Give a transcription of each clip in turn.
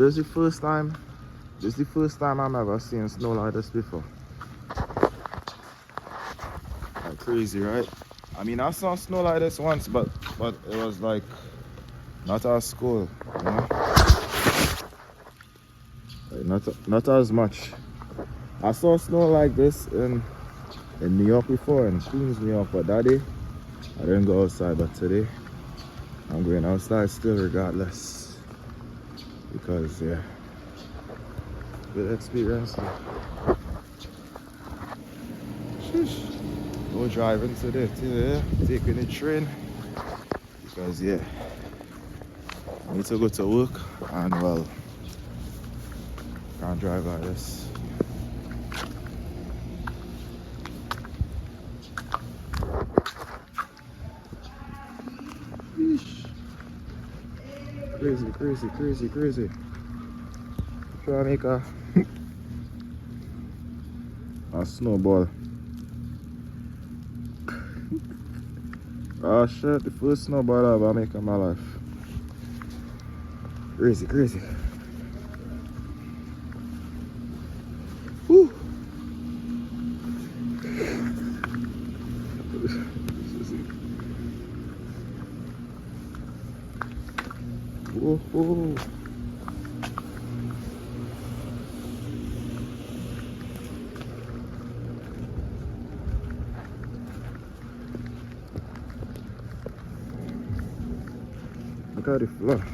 This is the first time. This is the first time I'm ever seeing snow like this before. Like crazy, right? I mean, I saw snow like this once, but it was like not at school, you know? Like not as much. I saw snow like this in New York before, in Queens, New York, but that day I didn't go outside. But today I'm going outside still, regardless, because yeah, good experience. Sheesh. No driving today, taking the train, because yeah, I need to go to work, and well, can't drive like this. Sheesh. Crazy. Try to make a snowball. Oh shit, the first snowball I've ever made in my life. Crazy. Woo. Whoa. Look at the floor.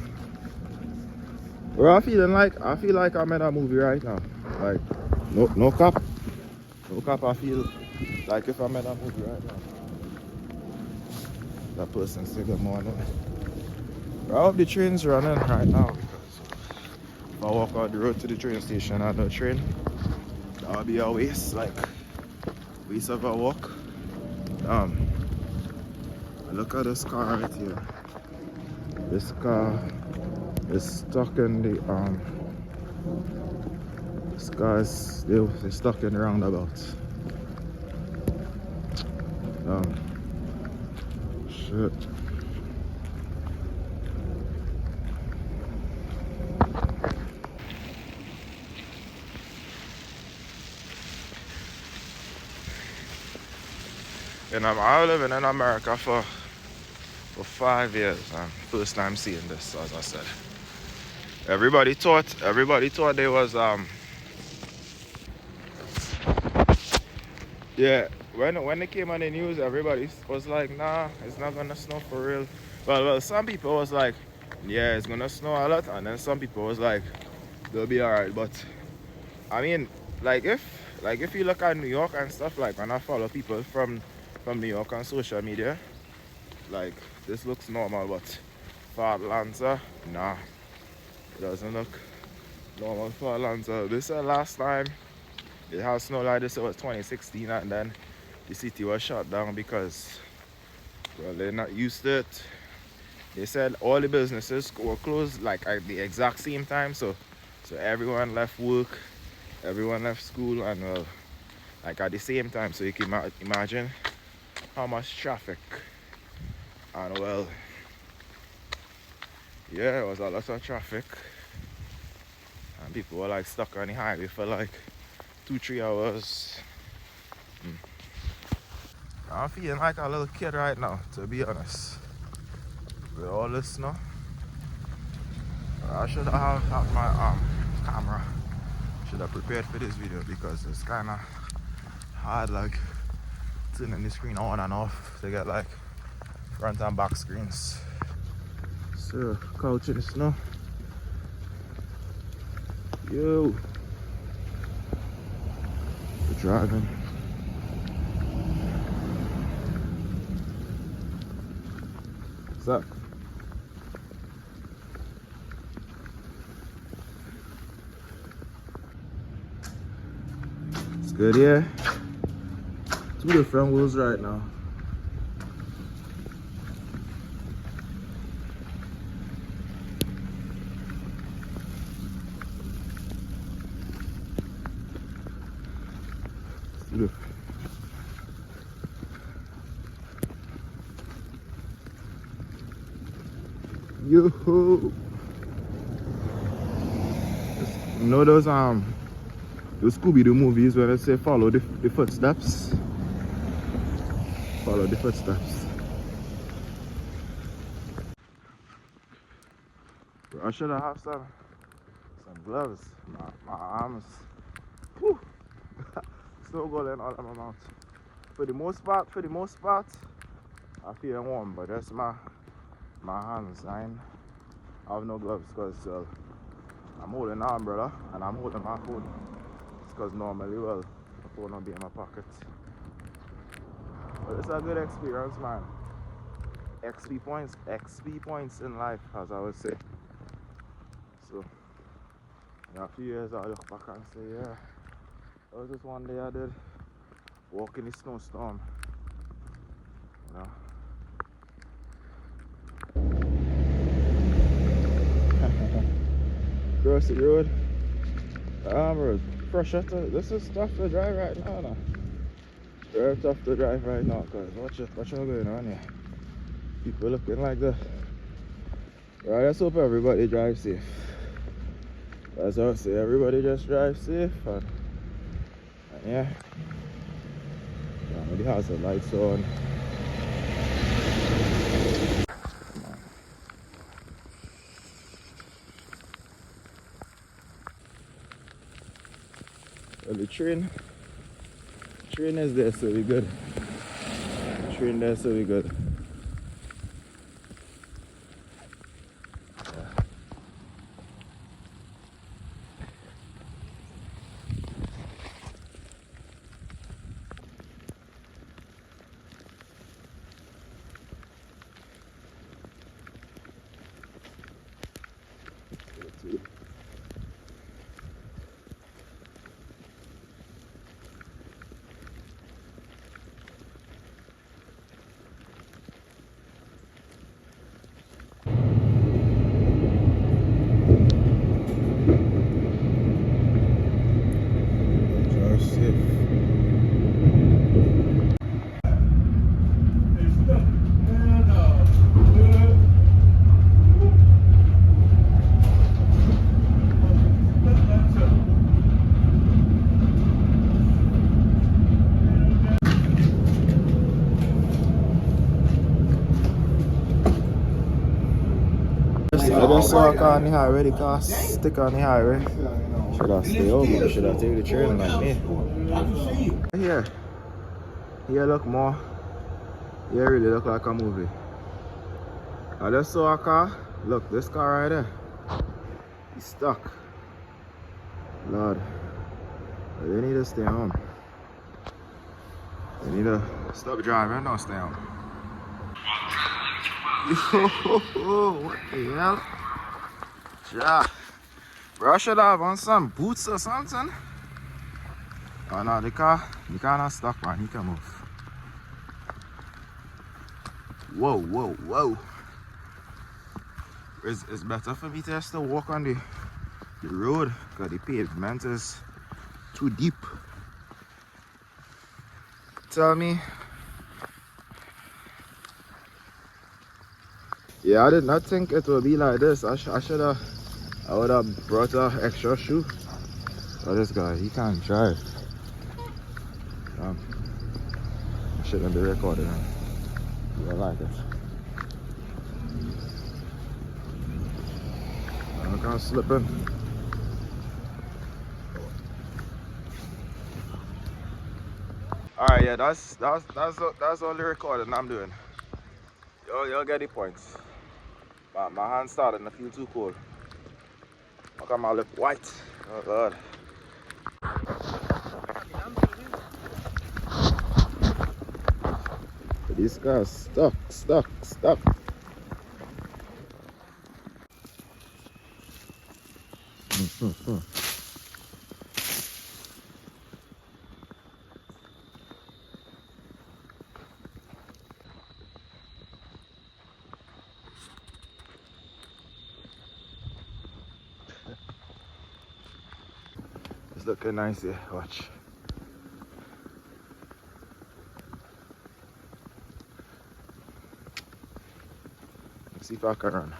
Well, I feel like I'm in a movie right now. Like, no cap. No cap, I feel like if I'm in a movie right now. That person say good morning. I hope the train's running right now, because if I walk out the road to the train station and no train, that'll be a waste, like waste of a walk. Look at this car right here. This car is stuck in the this car's they're stuck in the roundabout. Shit. And I'm living in America for 5 years, and first time seeing this, as I said. Everybody thought there was yeah, when it came on the news, everybody was like, nah, it's not gonna snow for real. Well, some people was like, yeah, it's gonna snow a lot, and then some people was like, they'll be alright. But I mean, like if you look at New York and stuff, like when I follow people from New York on social media, like this looks normal, but for Atlanta, nah, it doesn't look normal for Atlanta. This is the last time it had snow like this. It was 2016, and then the city was shut down because, well, they're not used to it. They said all the businesses were closed like at the exact same time, so everyone left work, everyone left school, and well, like at the same time. So you can imagine how much traffic, and well, yeah, it was a lot of traffic, and people were like stuck on the highway for like 2-3 hours. I'm feeling like a little kid right now, to be honest, with all this snow. I should have had my camera. Should have prepared for this video, because it's kind of hard, like turning the screen on and off to get like front and back screens. So, couch in the snow. Yo, we're driving. What's up? It's good, yeah. 2 different wheels right now. Yo. You know those Scooby-Doo movies where they say follow the footsteps? Follow the footsteps. Bro, I should have some gloves. My arms. Whew. Snow going all in my mouth. For the most part, I feel warm, but that's my hands. I have no gloves because I'm holding an umbrella and I'm holding my phone. It's because normally, well, my phone will be in my pocket. But it's a good experience, man. XP points in life, as I would say. So, in a few years, I'll look back and say, yeah, that was just one day I did walk in the snowstorm. You know. Cross the road. Road. Pressure to, this is tough to drive right now. No? Very tough to drive right now because watch what's going on here. People looking like that. Right, let's hope everybody drives safe. As I say, everybody just drive safe and yeah. The hazard lights on. Well, the train is there, so we good. Train there, so we good. I just saw a car on the highway, the car stick on the highway. Should I stay over? Should I take the train like me? Here look more. Here really look like a movie. I just saw a car. Look, this car right there. He's stuck. Lord. They need to stay home. They need to stop driving, don't stay home. Yo, what the hell? Yeah. Bro, I should have on some boots or something. Oh no, the car not stuck, man. He can move. Whoa. It's better for me to just to walk on the road because the pavement is too deep. Tell me. Yeah, I did not think it would be like this. I would have brought an extra shoe. But this guy, he can't drive. I shouldn't be recording him. You don't like it. I can't slip in. Alright, yeah, that's all the recording I'm doing. You'll get the points. My hands starting to feel too cold. Look at my lip white. Oh God. This guy's stuck. It's looking nice here. Watch. Let's see if I can run.